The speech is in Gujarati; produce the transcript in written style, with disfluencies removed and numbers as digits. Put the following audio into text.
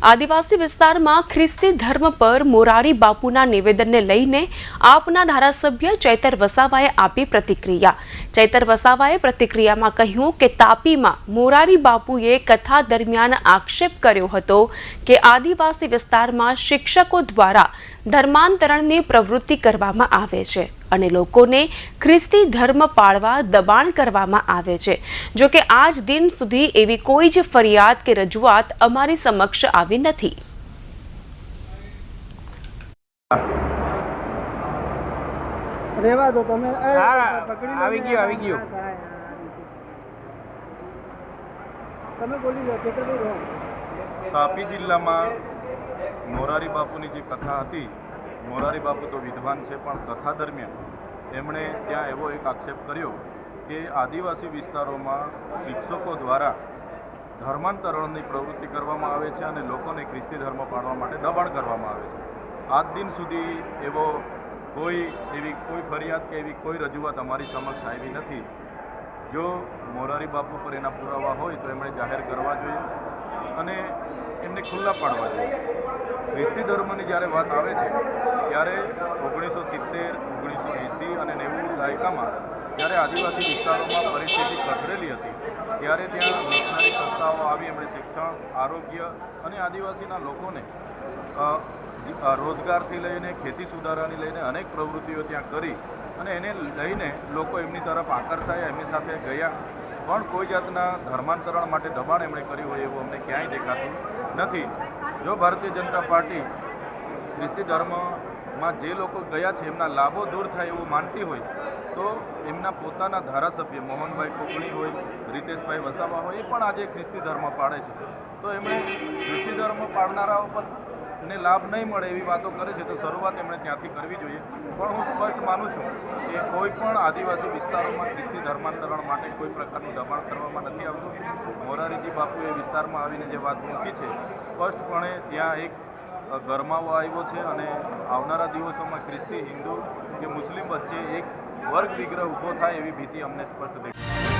આદિવાસી વિસ્તારમાં ખ્રિસ્તી ધર્મ પર મોરારી બાપુના નિવેદનને લઈને આપના ધારાસભ્ય ચૈતર વસાવાએ આપી પ્રતિક્રિયા. ચૈતર વસાવાએ પ્રતિક્રિયામાં કહ્યું કે તાપીમાં મોરારી બાપુએ કથા દરમિયાન આક્ષેપ કર્યો હતો કે આદિવાસી વિસ્તારમાં શિક્ષકો દ્વારા ધર્માંતરણની પ્રવૃત્તિ કરવામાં આવે છે અને લોકોને ખ્રિસ્તી ધર્મ પાળવા દબાણ કરવામાં આવે છે. જો કે આજ દિન સુધી એવી કોઈ જ ફરિયાદ કે રજૂઆત અમારી સમક્ષ આવી નથી. રેવા દો તમે. આવી ગયો તમે બોલી જાઓ ચેતરભાઈ. તાપી જિલ્લામાં મોરારી બાપુની જે કથા હતી, મોરારી બાપુ તો વિદ્વાન છે, પણ કથા દરમિયાન એમણે ત્યાં એવો એક આક્ષેપ કર્યો કે આદિવાસી વિસ્તારોમાં શિક્ષકો દ્વારા ધર્માંતરણની પ્રવૃત્તિ કરવામાં આવે છે અને લોકોને ખ્રિસ્તી ધર્મ પાળવા માટે દબાણ કરવામાં આવે છે. આજ દિન સુધી એવો કોઈ ફરિયાદ કે એવી કોઈ રજૂઆત અમારી સમક્ષ આવી નથી. જો મોરારી બાપુ પર એના પુરાવા હોય તો એમણે જાહેર કરવા જોઈએ અને એમને ખુલ્લા પાડવા જોઈએ. ખ્રિસ્તી ધર્મની જ્યારે વાત આવે છે ત્યારે 1970, 1980 અને 90 દાયકામાં જ્યારે આદિવાસી વિસ્તારોમાં પરિસ્થિતિ કથળેલી હતી ત્યારે ત્યાં મિશનરી સંસ્થાઓ આવી, એમણે શિક્ષણ, આરોગ્ય અને આદિવાસીના લોકોને રોજગારથી લઈને ખેતી સુધારાની લઈને અનેક પ્રવૃત્તિઓ ત્યાં કરી અને એને લઈને લોકો એમની તરફ આકર્ષાયા, એમની સાથે ગયા, પણ કોઈ જાતના ધર્માંતરણ માટે દબાણ એમણે કર્યું હોય એવું અમને ક્યાંય દેખાતું નથી. જો ભારતીય જનતા પાર્ટી ખ્રિસ્તી ધર્મમાં જે લોકો ગયા છે એમના લાભો દૂર થાય એવું માનતી હોય તો એમના પોતાના ધારાસભ્ય મોહનભાઈ કોકણી હોય, રીતેશભાઈ વસાવા હોય, એ પણ આજે ખ્રિસ્તી ધર્મ પાળે છે. તો એમણે ખ્રિસ્તી ધર્મ પાળનારાઓ પર ને લાભ નહીં મળે એવી વાતો કરે છે તો શરૂઆત એમણે ત્યાંથી કરવી જોઈએ. પણ હું સ્પષ્ટ માનું છું કે કોઈ પણ આદિવાસી વિસ્તારોમાં ખ્રિસ્તી ધર્માંતરણ માટે કોઈ પ્રકારનું દબાણ કરવામાં નથી આવતું. મોરારીજી બાપુએ વિસ્તારમાં આવીને જે વાત મૂકી છે, સ્પષ્ટપણે ત્યાં એક ગરમાવો આવ્યો છે અને આવનારા દિવસોમાં ખ્રિસ્તી, હિન્દુ કે મુસ્લિમ વચ્ચે એક વર્ગ વિગ્રહ ઊભો થાય એવી ભીતિ અમને સ્પષ્ટ દેખાય.